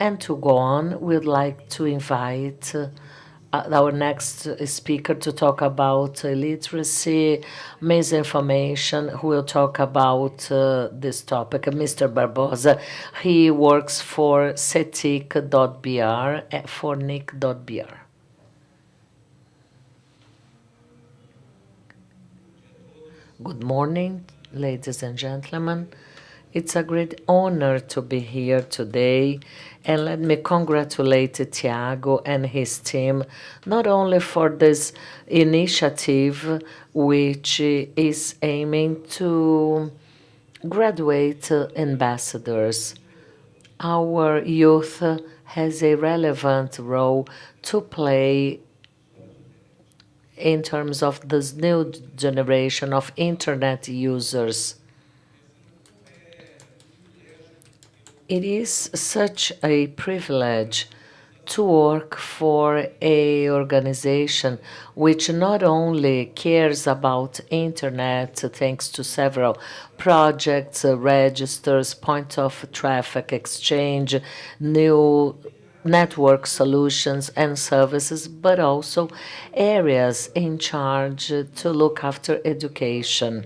And to go on, we'd like to invite our next speaker to talk about literacy, misinformation, who will talk about this topic, Mr. Barbosa. He works for Cetic.br, for NIC.br. Good morning, ladies and gentlemen. It's a great honor to be here today, and let me congratulate Tiago and his team not only for this initiative, which is aiming to graduate ambassadors. Our youth has a relevant role to play in terms of this new generation of internet users. It is such a privilege to work for a organization which not only cares about internet thanks to several projects, registers, point of traffic exchange, new network solutions and services, but also areas in charge to look after education.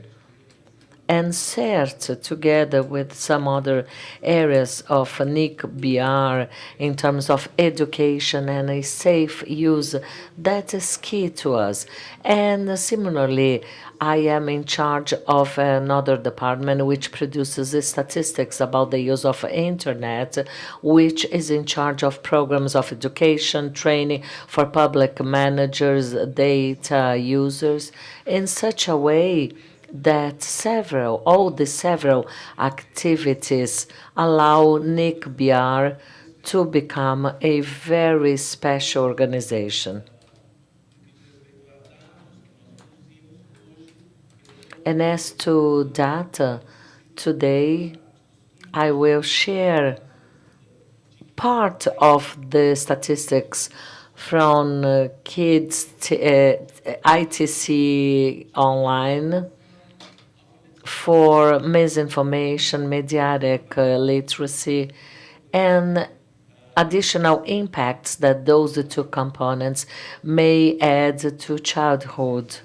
And CERT, together with some other areas of NIC.br in terms of education and a safe use, that is key to us. And similarly, I am in charge of another department which produces the statistics about the use of internet, which is in charge of programs of education, training for public managers, data users, in such a way that all the several activities allow NIC.br to become a very special organization. And as to data, today I will share part of the statistics from Kids ITC Online for misinformation, mediatic literacy, and additional impacts that those two components may add to childhood.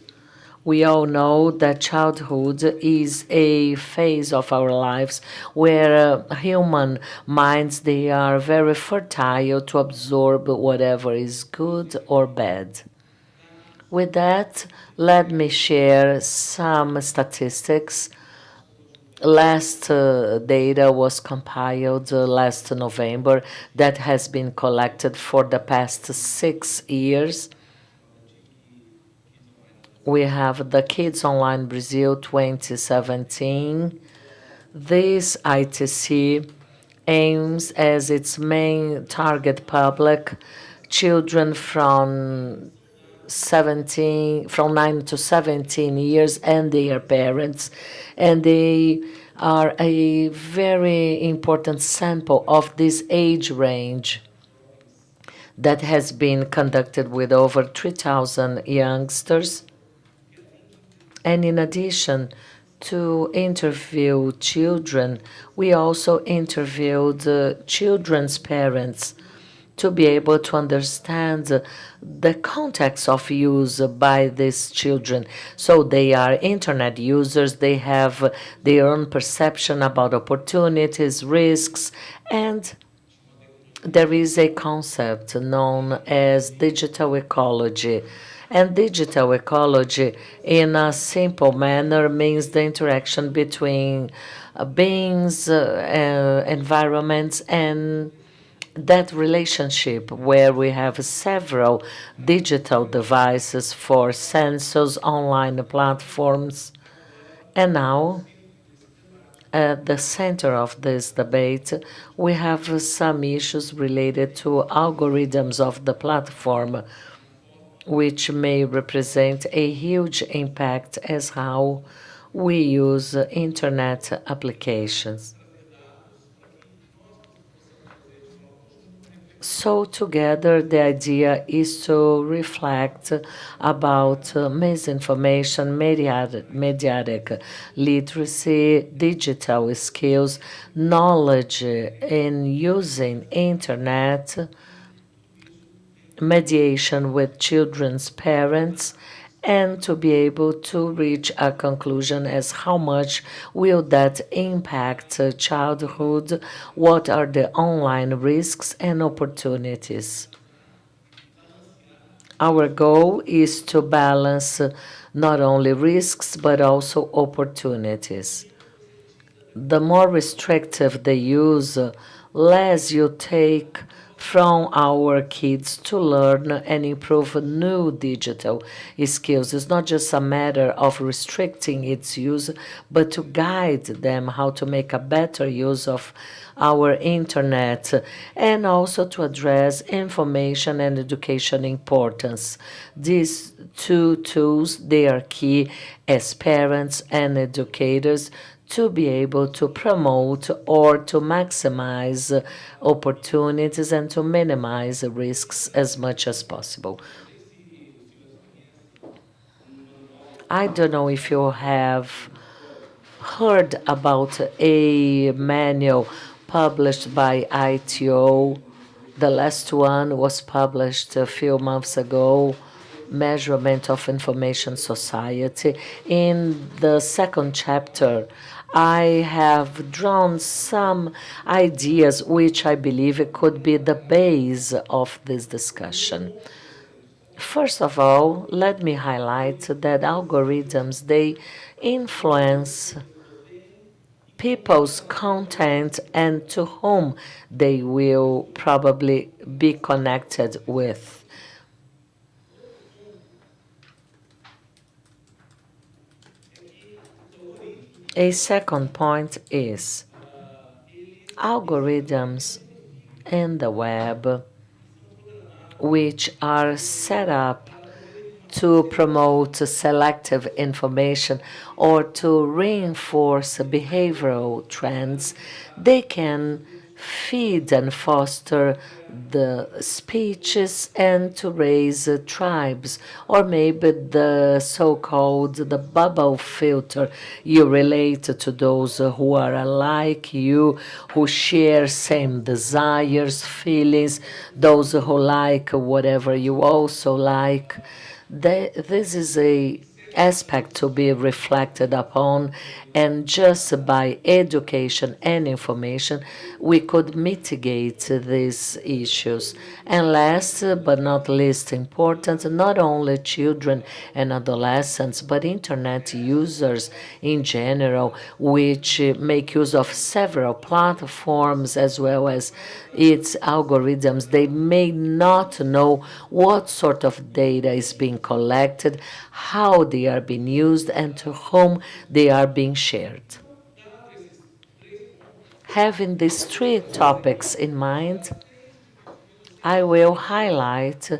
We all know that childhood is a phase of our lives where human minds, they are very fertile to absorb whatever is good or bad. With that, let me share some statistics. Last data was compiled last November that has been collected for the past 6 years. We have the Kids Online Brazil 2017. This ITC aims as its main target public children from 9 to 17 years and their parents, and they are a very important sample of this age range that has been conducted with over 3,000 youngsters. And in addition to interview children, we also interviewed children's parents to be able to understand the context of use by these children. So they are internet users, they have their own perception about opportunities, risks, and there is a concept known as digital ecology. And digital ecology, in a simple manner, means the interaction between beings, environments, and that relationship where we have several digital devices for sensors, online platforms. And now, at the center of this debate, we have some issues related to algorithms of the platform, which may represent a huge impact as how we use internet applications. So together, the idea is to reflect about misinformation, mediatic literacy, digital skills, knowledge in using internet, mediation with children's parents, and to be able to reach a conclusion as how much will that impact childhood, what are the online risks and opportunities. Our goal is to balance not only risks but also opportunities. The more restrictive the use, less you take from our kids to learn and improve new digital skills. It's not just a matter of restricting its use, but to guide them how to make a better use of our internet and also to address information and education importance. These two tools, they are key as parents and educators to be able to promote or to maximize opportunities and to minimize risks as much as possible. I don't know if you have heard about a manual published by ITO. The last one was published a few months ago, Measurement of Information Society. In the second chapter, I have drawn some ideas which I believe could be the base of this discussion. First of all, let me highlight that algorithms they influence people's content and to whom they will probably be connected with. A second point is algorithms in the web which are set up to promote selective information or to reinforce behavioral trends, they can feed and foster the speeches and to raise tribes, or maybe the so-called the bubble filter. You relate to those who are alike you, who share same desires, feelings, those who like whatever you also like. This is a aspect to be reflected upon, and just by education and information we could mitigate these issues. And last but not least important, not only children and adolescents but internet users in general, which make use of several platforms as well as its algorithms, they may not know what sort of data is being collected, how they are being used, and to whom they are being shared. Having these three topics in mind, I will highlight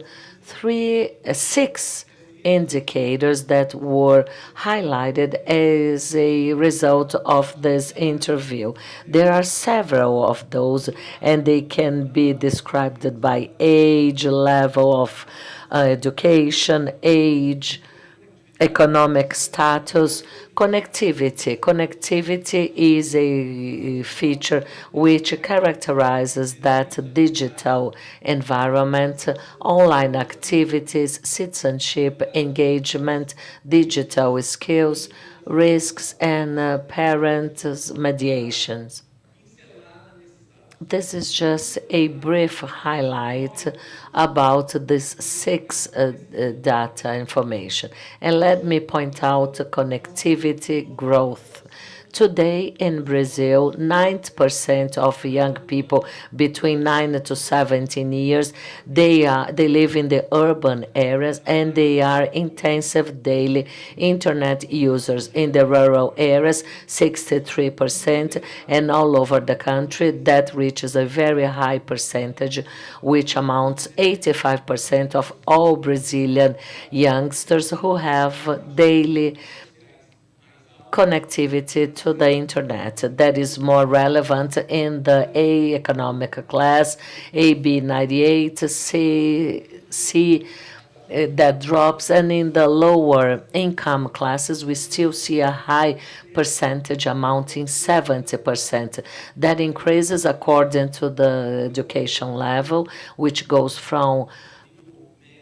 six indicators that were highlighted as a result of this interview. There are several of those, and they can be described by age, level of education, age, economic status, connectivity. Connectivity is a feature which characterizes that digital environment, online activities, citizenship, engagement, digital skills, risks, and parents' mediations. This is just a brief highlight about this six data information. And let me point out connectivity growth. Today in Brazil, 90% of young people between 9 to 17 years, they live in the urban areas and they are intensive daily internet users. In the rural areas, 63%, and all over the country, that reaches a very high percentage, which amounts 85% of all Brazilian youngsters who have daily connectivity to the internet that is more relevant in the A economic class, AB 98, C that drops, and in the lower income classes, we still see a high percentage amounting 70%. That increases according to the education level, which goes from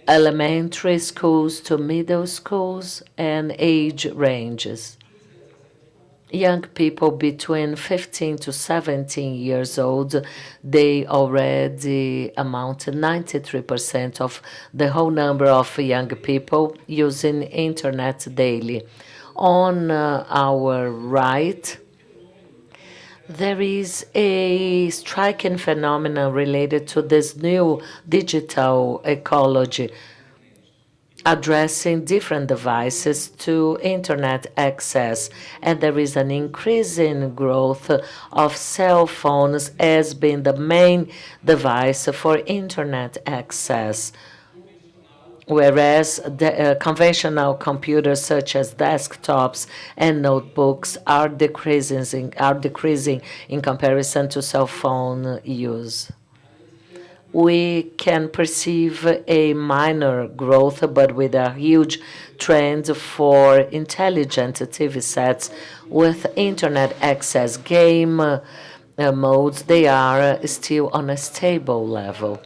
elementary schools to middle schools and age ranges. Young people between 15 to 17 years old, they already amount to 93% of the whole number of young people using internet daily. On our right, there is a striking phenomenon related to this new digital ecology addressing different devices to internet access, and there is an increasing growth of cell phones as being the main device for internet access, whereas the conventional computers such as desktops and notebooks are decreasing in comparison to cell phone use. We can perceive a minor growth, but with a huge trend for intelligent TV sets with internet access game modes. They are still on a stable level.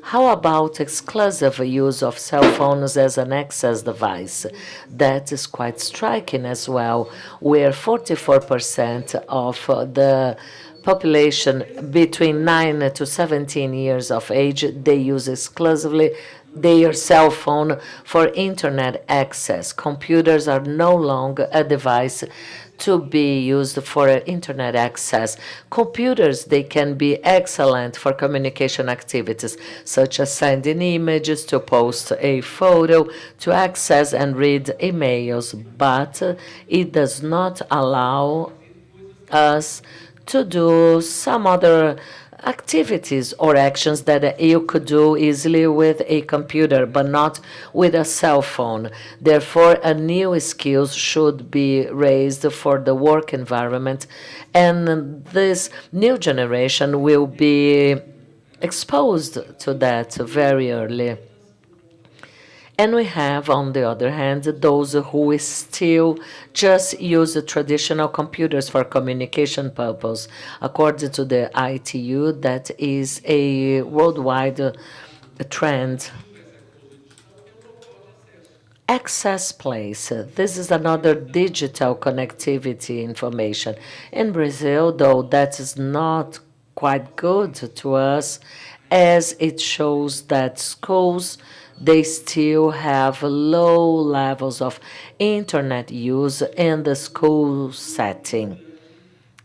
How about exclusive use of cell phones as an access device? That is quite striking as well, where 44% of the population between 9 to 17 years of age, they use exclusively their cell phone for internet access. Computers are no longer a device to be used for internet access. Computers, they can be excellent for communication activities, such as sending images, to post a photo, to access and read emails, but it does not allow us to do some other activities or actions that you could do easily with a computer, but not with a cell phone. Therefore, a new skills should be raised for the work environment, and this new generation will be exposed to that very early. And we have, on the other hand, those who still just use the traditional computers for communication purpose. According to the ITU, that is a worldwide trend. Access place. This is another digital connectivity information. In Brazil, though, that is not quite good to us, as it shows that schools, they still have low levels of internet use in the school setting.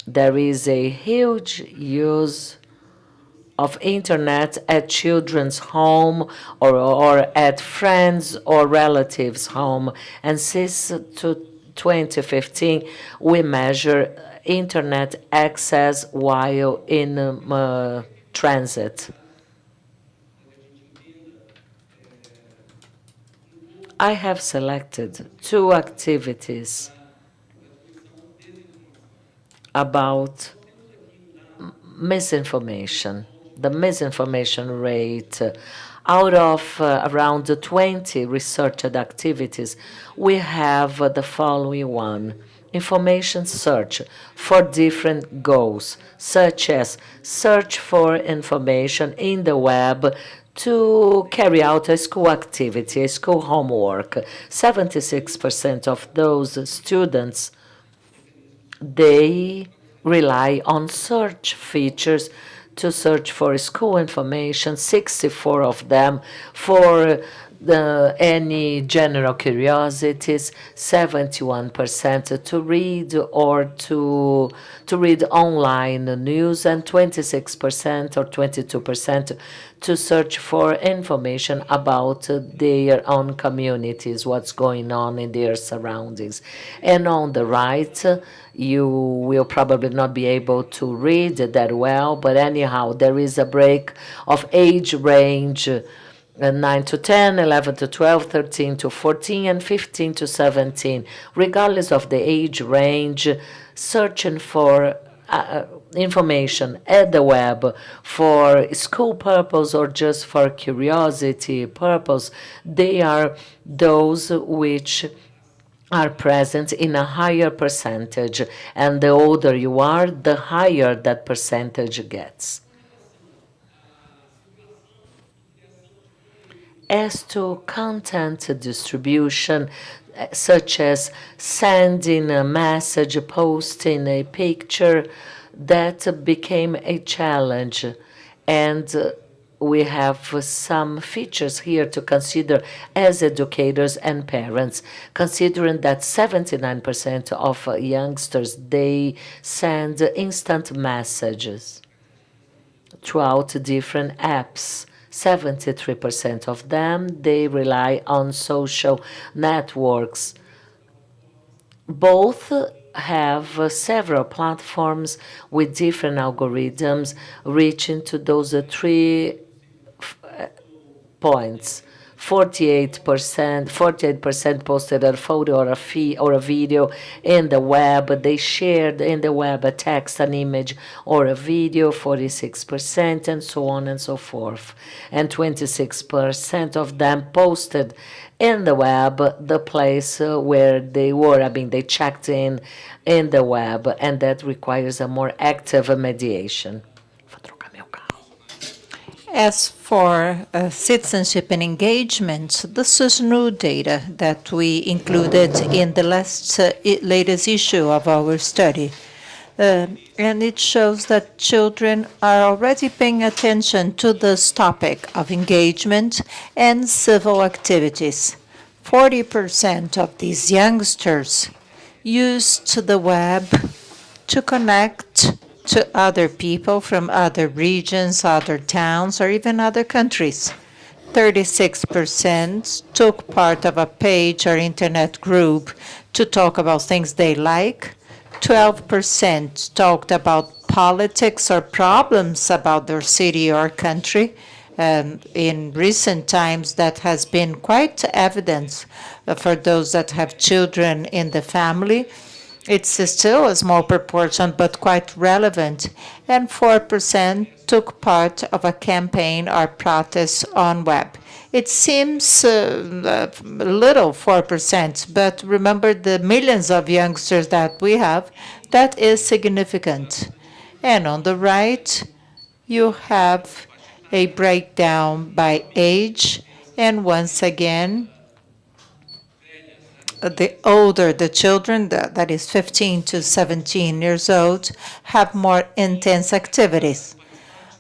There is a huge use of internet at children's home, or at friends or relatives' home. And since to 2015, we measure internet access while in transit. I have selected two activities about misinformation, the misinformation rate. Out of around 20 researched activities, we have the following one. Information search for different goals, such as search for information in the web to carry out a school activity, a school homework. 76% of those students, they rely on search features to search for school information, 64 of them for any general curiosities, 71% to read or to read online news, and 26% or 22% to search for information about their own communities, what's going on in their surroundings. And on the right, you will probably not be able to read that well, but anyhow, there is a break of age range 9 to 10, 11 to 12, 13 to 14, and 15 to 17, regardless of the age range, searching for information at the web for school purpose or just for curiosity purpose. They are those which are present in a higher percentage, and the older you are, the higher that percentage gets. As to content distribution, such as sending a message, posting a picture, that became a challenge. And we have some features here to consider as educators and parents, considering that 79% of youngsters, they send instant messages throughout different apps. 73% of them, they rely on social networks. Both have several platforms with different algorithms reaching to those three points. 48% posted a photo or a video in the web. They shared in the web a text, an image, or a video, 46%, and so on and so forth. And 26% of them posted in the web the place where they were. I mean, they checked in the web, and that requires a more active mediation. As for citizenship and engagement, this is new data that we included in the latest issue of our study. And it shows that children are already paying attention to this topic of engagement and civil activities. 40% of these youngsters used the web to connect to other people from other regions, other towns, or even other countries. 36% took part of a page or internet group to talk about things they like. 12% talked about politics or problems about their city or country. In recent times, that has been quite evident for those that have children in the family. It's still a small proportion, but quite relevant. And 4% took part of a campaign or protest on web. It seems little, 4%, but remember the millions of youngsters that we have, that is significant. And on the right, you have a breakdown by age, and once again, the older the children, that is 15 to 17 years old, have more intense activities.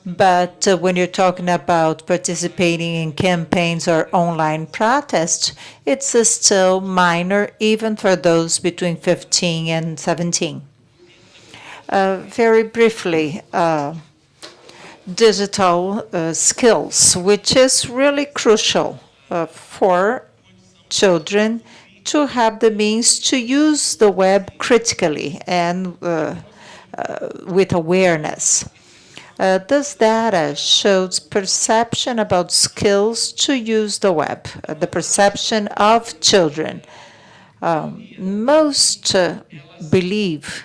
But when you're talking about participating in campaigns or online protests, it's still minor, even for those between 15 and 17. Very briefly, digital skills, which is really crucial for children to have the means to use the web critically and with awareness. This data shows perception about skills to use the web, the perception of children. Most believe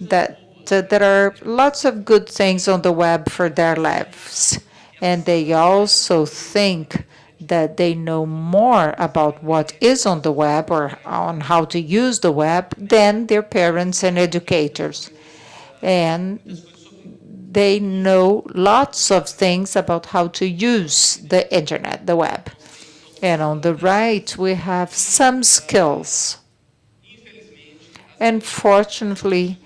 that there are lots of good things on the web for their lives, and they also think that they know more about what is on the web or on how to use the web than their parents and educators. And they know lots of things about how to use the internet, the web. And on the right, we have some skills. And fortunately,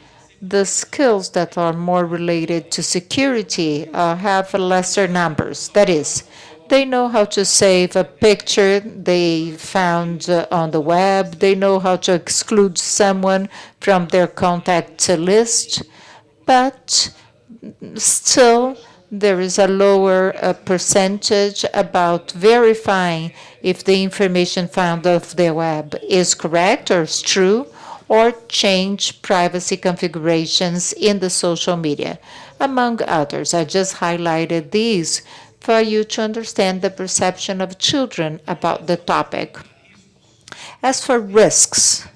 the skills that are more related to security have lesser numbers. That is, they know how to save a picture they found on the web. They know how to exclude someone from their contact list. But still, there is a lower percentage about verifying if the information found of the web is correct or is true, or change privacy configurations in the social media, among others. I just highlighted these for you to understand the perception of children about the topic. As for risks,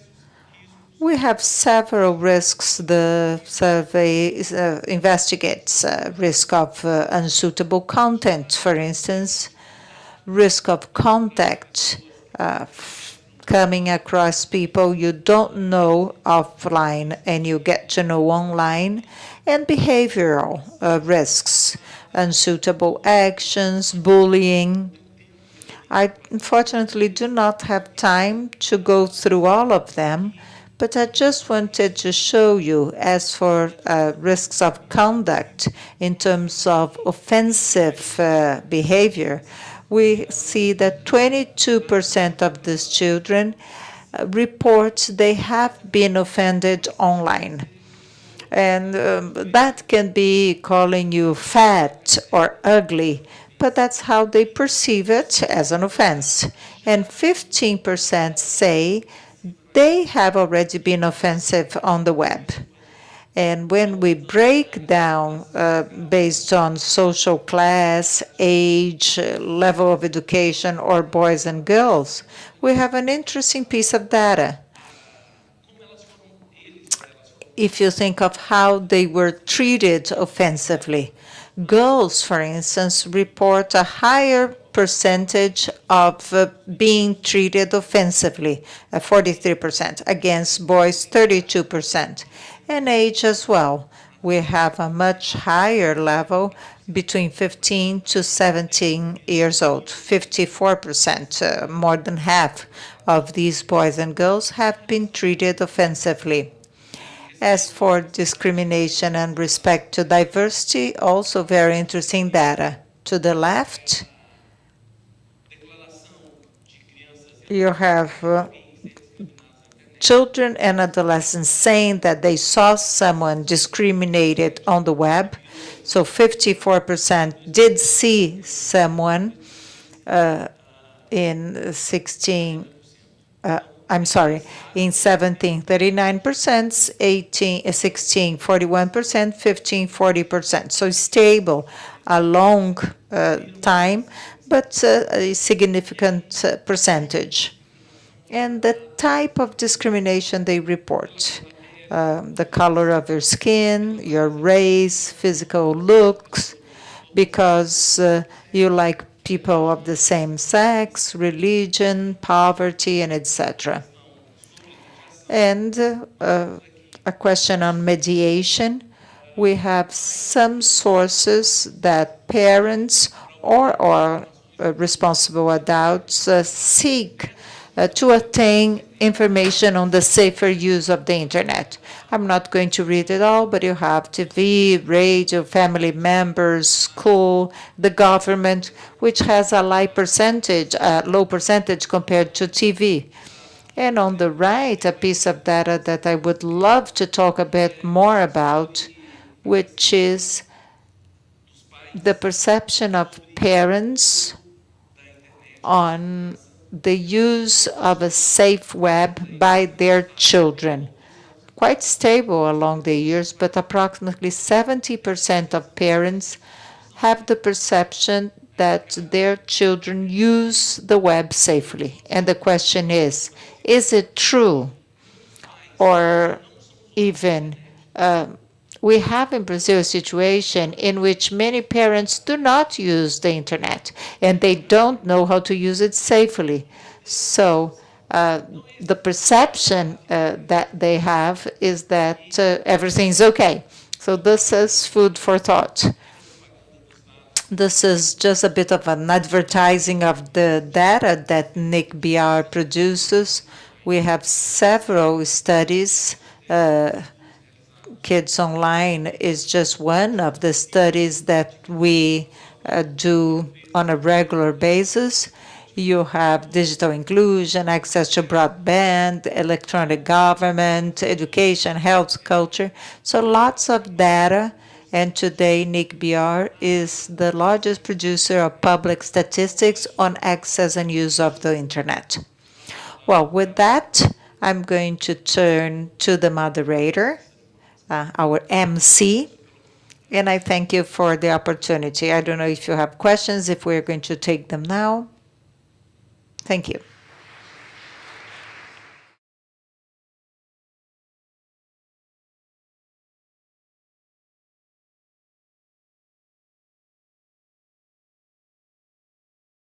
we have several risks. The survey investigates risk of unsuitable content, for instance, risk of contact, coming across people you don't know offline and you get to know online, and behavioral risks, unsuitable actions, bullying. I unfortunately do not have time to go through all of them, but I just wanted to show you, as for risks of conduct in terms of offensive behavior, we see that 22% of these children report they have been offended online. And that can be calling you fat or ugly, but that's how they perceive it as an offense. And 15% say they have already been offensive on the web. And when we break down based on social class, age, level of education, or boys and girls, we have an interesting piece of data. If you think of how they were treated offensively, girls, for instance, report a higher percentage of being treated offensively, 43%, against boys, 32%. And age as well. We have a much higher level between 15 to 17 years old. 54%, more than half of these boys and girls have been treated offensively. As for discrimination and respect to diversity, also very interesting data. To the left, you have children and adolescents saying that they saw someone discriminated on the web. So 54% did see someone in 16 I'm sorry, in 17, 39%, 18, 16, 41%, 15, 40%. So stable, a long time, but a significant percentage. And the type of discrimination they report, the color of your skin, your race, physical looks, because you like people of the same sex, religion, poverty, and etc. And a question on mediation. We have some sources that parents or responsible adults seek to attain information on the safer use of the internet. I'm not going to read it all, but you have TV, radio, family members, school, the government, which has a low percentage compared to TV. And on the right, a piece of data that I would love to talk a bit more about, which is the perception of parents on the use of a safe web by their children. Quite stable along the years, but approximately 70% of parents have the perception that their children use the web safely. And the question is it true? Or even we have in Brazil a situation in which many parents do not use the internet and they don't know how to use it safely. So the perception that they have is that everything's okay. So this is food for thought. This is just a bit of an advertising of the data that NIC.br produces. We have several studies. Kids Online is just one of the studies that we do on a regular basis. You have digital inclusion, access to broadband, electronic government, education, health, culture. So lots of data. And today, NIC.br is the largest producer of public statistics on access and use of the internet. Well, with that, I'm going to turn to the moderator, our MC, And I thank you for the opportunity. I don't know if you have questions, if we're going to take them now. Thank you.